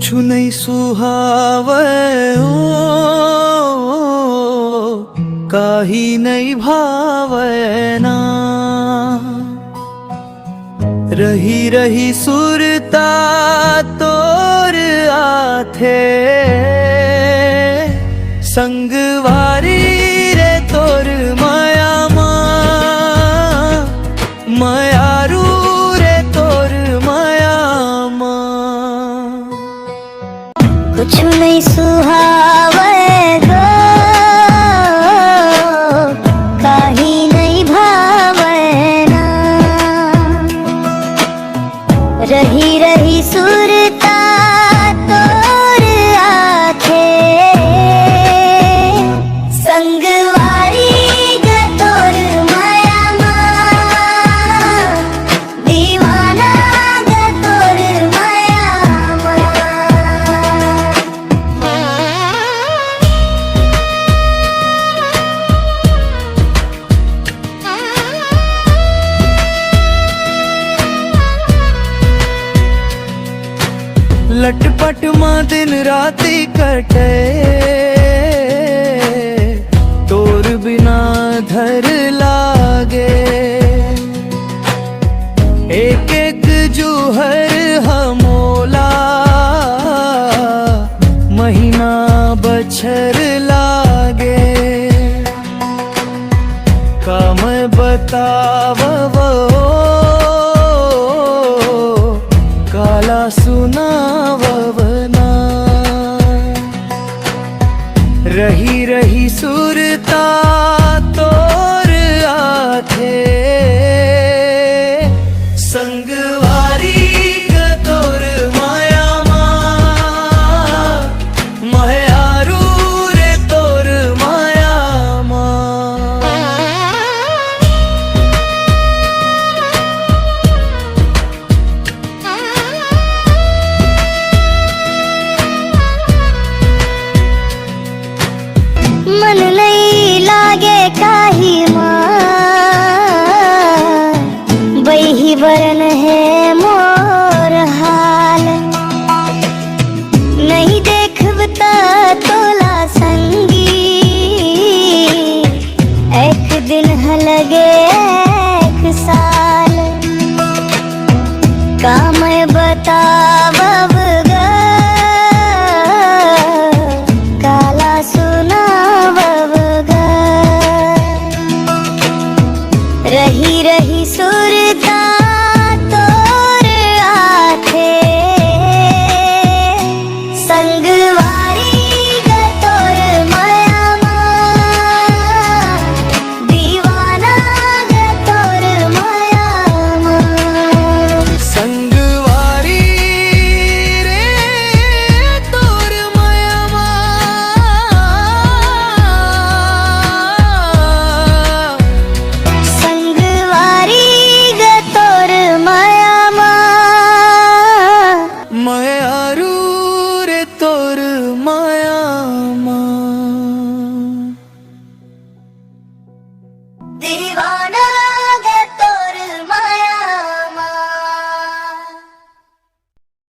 कुछु नहीं सुहावे काही नहीं भावे ना। रही रही सुरता तोर आथे संगवारी रे तोर माया मायारू रे तोर माया कुछ नहीं सुहावे गो काही नहीं भावे ना। रही रही सुरता तोर आथे संगवारी ग तोर माया दीवाना ग तोर माया लटपट मां दिन राती कटे तोर बिना धर लागे। एक एक जुहर हमोला महीना बछर लागे। का मैं बतावो काला सुनावना। रही रही सुरता तोर आथे संगवारी ग तोर माया मायारू रे तोर माया मन नहीं लागे काही बही बरन है मोर हाल। नहीं देखबता तोला संगी एक दिन लगे एक साल। का मैं बतावब ग काला सुनावब ग। रही रही सुरता तोर आथे संगवारी ग तोर माया दीवाना ग तोर माया संगवारी रे तोर माया संगवारी ग तोर माया मायारू रे तोर माया।